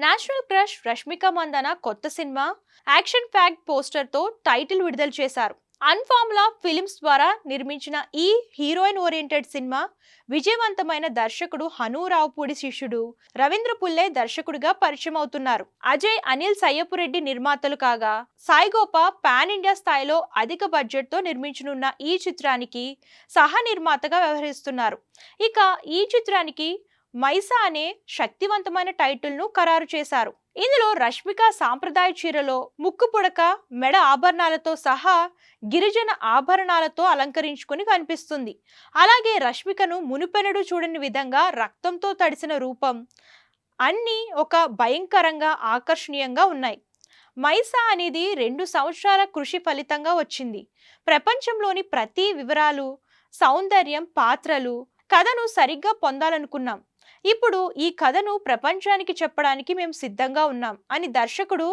National crush Rashmika Mandanna కొత్త cinema action packed poster తో title విడుదల చేశారు. అన్ఫార్ములా ఫిలిమ్స్ ద్వారా నిర్మించిన ఈ హీరోయిన్ ఓరియంటెడ్ సినిమా విజయవంతమైన దర్శకుడు హను రావుపూడి శిష్యుడు రవీంద్ర పుల్లే దర్శకుడిగా పరిచయం అవుతున్నారు. అజయ్ అనిల్ సయ్యపురెడ్డి నిర్మాతలు కాగా సాయిగోప పాన్ ఇండియా స్థాయిలో అధిక బడ్జెట్ తో నిర్మించనున్న ఈ చిత్రానికి సహ నిర్మాతగా వ్యవహరిస్తున్నారు. ఇక ఈ చిత్రానికి మైసా అనే శక్తివంతమైన టైటిల్ ను ఖరారు చేశారు. ఇందులో రష్మిక సాంప్రదాయ చీరలో ముక్కు పుడక మెడ ఆభరణాలతో సహా గిరిజన ఆభరణాలతో అలంకరించుకుని కనిపిస్తుంది. అలాగే రష్మికను మునుపెనడు చూడని విధంగా రక్తంతో తడిసిన రూపం అన్నీ ఒక భయంకరంగా ఆకర్షణీయంగా ఉన్నాయి. మైసా అనేది 2 సంవత్సరాల కృషి ఫలితంగా వచ్చింది. ప్రపంచంలోని ప్రతి వివరాలు, సౌందర్యం, పాత్రలు, కథను సరిగ్గా పొందాలనుకున్నాం. ఇప్పుడు ఈ కథను ప్రపంచానికి చెప్పడానికి మేము సిద్ధంగా ఉన్నాం అని దర్శకుడు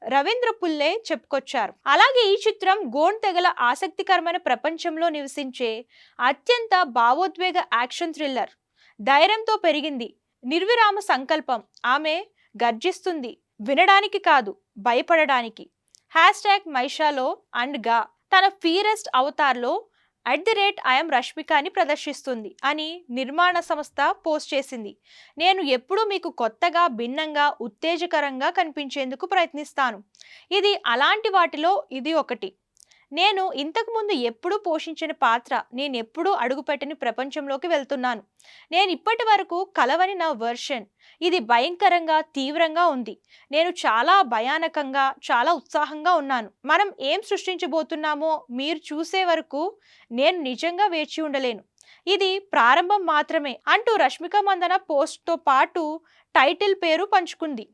రవీంద్ర పుల్లే చెప్పుకొచ్చారు. అలాగే ఈ చిత్రం గోండ్ తెగల ఆసక్తికరమైన ప్రపంచంలో నివసించే అత్యంత భావోద్వేగ యాక్షన్ థ్రిల్లర్. ధైర్యంతో పెరిగింది, నిర్విరామ సంకల్పం. ఆమె గర్జిస్తుంది, వినడానికి కాదు భయపడడానికి. మైషాలో అండ్ గా తన ఫీరెస్ట్ అవతార్లో @IAM రష్మిక అని ప్రదర్శిస్తుంది అని నిర్మాణ సంస్థ పోస్ట్ చేసింది. నేను ఎప్పుడూ మీకు కొత్తగా, భిన్నంగా, ఉత్తేజకరంగా కనిపించేందుకు ప్రయత్నిస్తాను. ఇది అలాంటి వాటిలో ఇది ఒకటి. నేను ఇంతకు ముందు ఎప్పుడూ పోషించిన పాత్ర, నేను ఎప్పుడూ అడుగుపెట్టని ప్రపంచంలోకి వెళ్తున్నాను. నేను ఇప్పటి వరకు కలవని నా వర్షన్. ఇది భయంకరంగా, తీవ్రంగా ఉంది. నేను చాలా భయానకంగా, చాలా ఉత్సాహంగా ఉన్నాను. మనం ఏం సృష్టించబోతున్నామో మీరు చూసే వరకు నేను నిజంగా వేచి ఉండలేను. ఇది ప్రారంభం మాత్రమే అంటూ రష్మిక మందన పోస్ట్తో పాటు టైటిల్ పేరు పంచుకుంది.